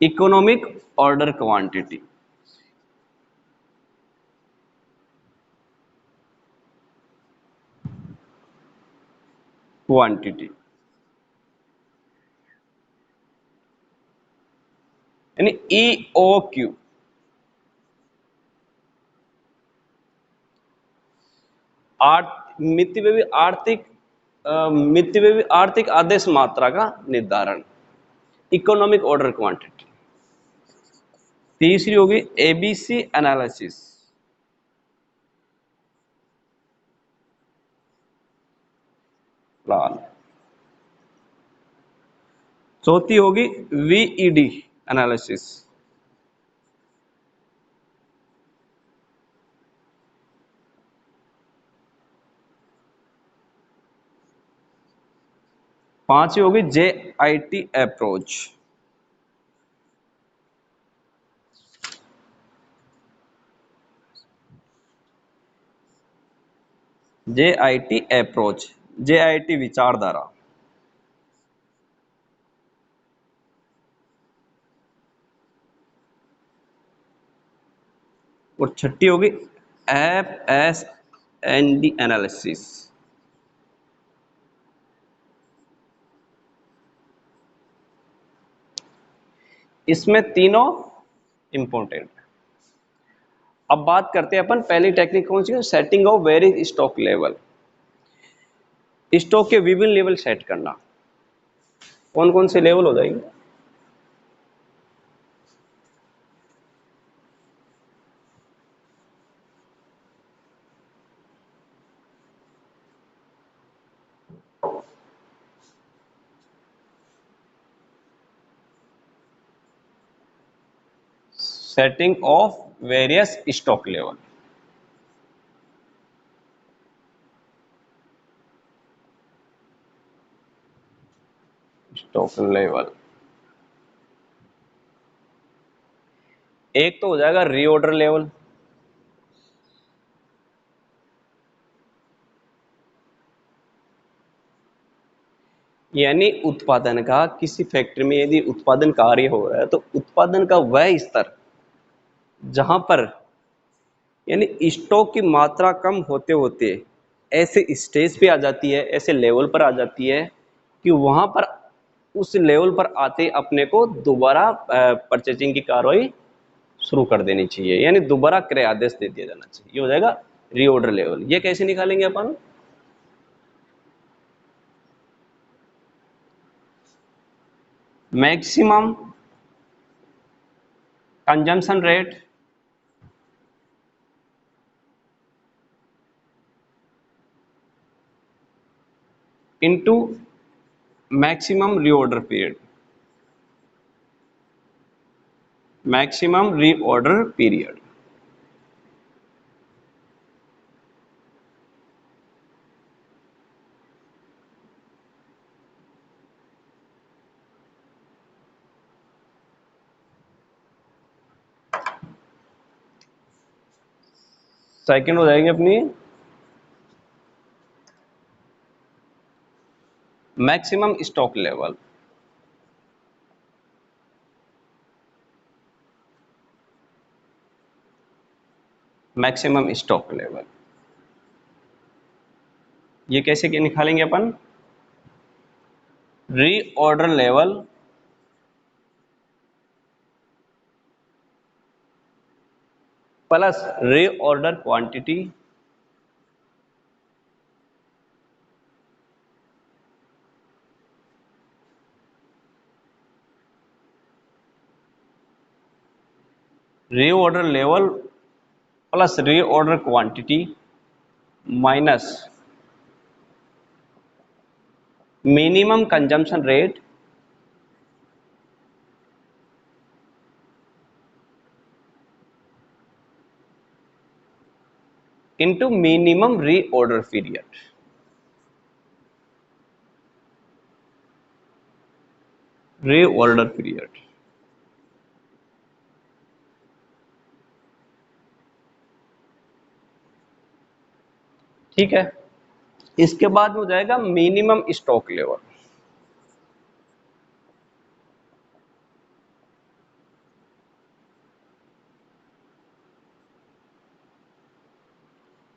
Economic order quantity, quantity यानी EOQ, मितव्ययी आर्थिक मितव्ययी आर्थिक आदेश मात्रा का निर्धारण, इकोनॉमिक ऑर्डर क्वांटिटी। तीसरी होगी ABC एनालिसिस, प्लान। चौथी होगी VED एनालिसिस, पांचवी होगी JIT approach, JIT approach, JIT विचारधारा। और छठी होगी FSND एनालिसिस। इसमें तीनों इंपॉर्टेंट है। अब बात करते हैं अपन पहली टेक्निक कौन सी है, setting of various stock level, stock के विभिन्न लेवल सेट करना। कौन कौन से लेवल हो जाएंगे, setting of various stock level. Stock level एक तो हो जाएगा रीऑर्डर लेवल, यानी उत्पादन का किसी फैक्ट्री में यदि उत्पादन कार्य हो रहा है तो उत्पादन का वह स्तर जहां पर यानी स्टॉक की मात्रा कम होते होते ऐसे स्टेज पे आ जाती है, ऐसे लेवल पर आ जाती है कि वहां पर उस लेवल पर आते अपने को दोबारा परचेजिंग की कार्रवाई शुरू कर देनी चाहिए, यानी दोबारा क्रय आदेश दे दिया जाना चाहिए। ये हो जाएगा रीऑर्डर लेवल। ये कैसे निकालेंगे अपन, maximum consumption rate into maximum reorder period, maximum reorder period. Second हो जाएगी अपनी maximum stock level, maximum stock level. ये कैसे के निकालेंगे अपन, reorder level plus reorder quantity reorder level plus reorder quantity minus minimum consumption rate into minimum reorder period. Reorder period ठीक है। इसके बाद हो जाएगा मिनिमम स्टॉक लेवल,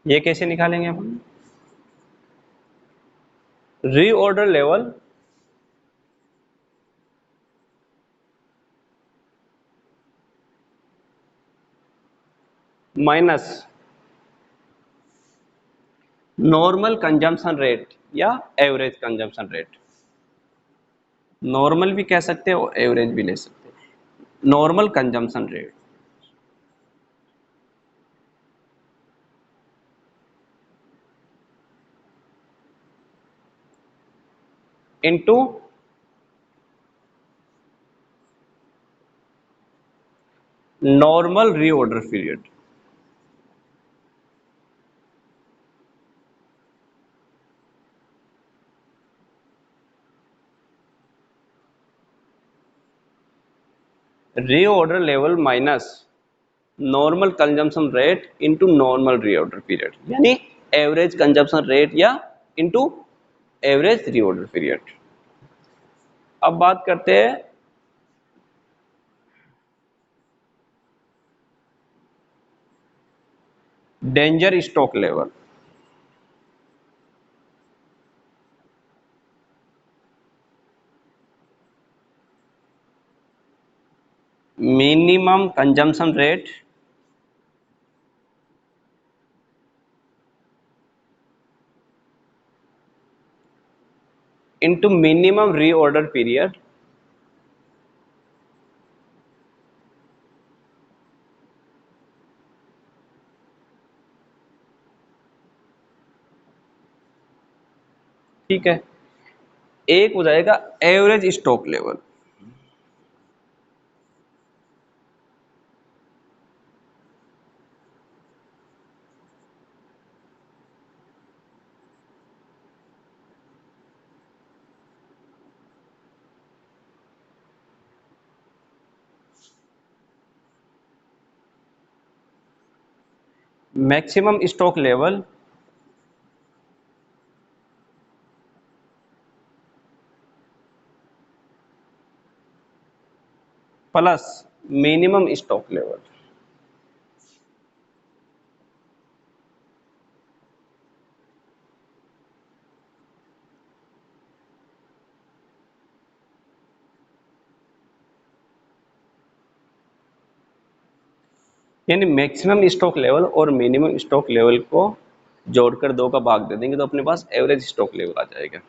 ये कैसे निकालेंगे अपन? Reorder level minus normal consumption rate या एवरेज कंजम्पशन रेट। नॉर्मल भी कह सकते हैं और एवरेज भी ले सकते हैं। Normal consumption rate into normal reorder period. Reorder level minus normal consumption rate into normal reorder period, यानी एवरेज कंजम्पशन रेट या इनटू एवरेज रीऑर्डर पीरियड। अब बात करते हैं danger stock level. Minimum consumption rate into minimum reorder period ठीक है। एक हो जाएगा average stock level. Maximum stock level plus minimum stock level. यानी मैक्सिमम स्टॉक लेवल और मिनिमम स्टॉक लेवल को जोड़कर 2 का भाग दे देंगे तो अपने पास एवरेज स्टॉक लेवल आ जाएगा।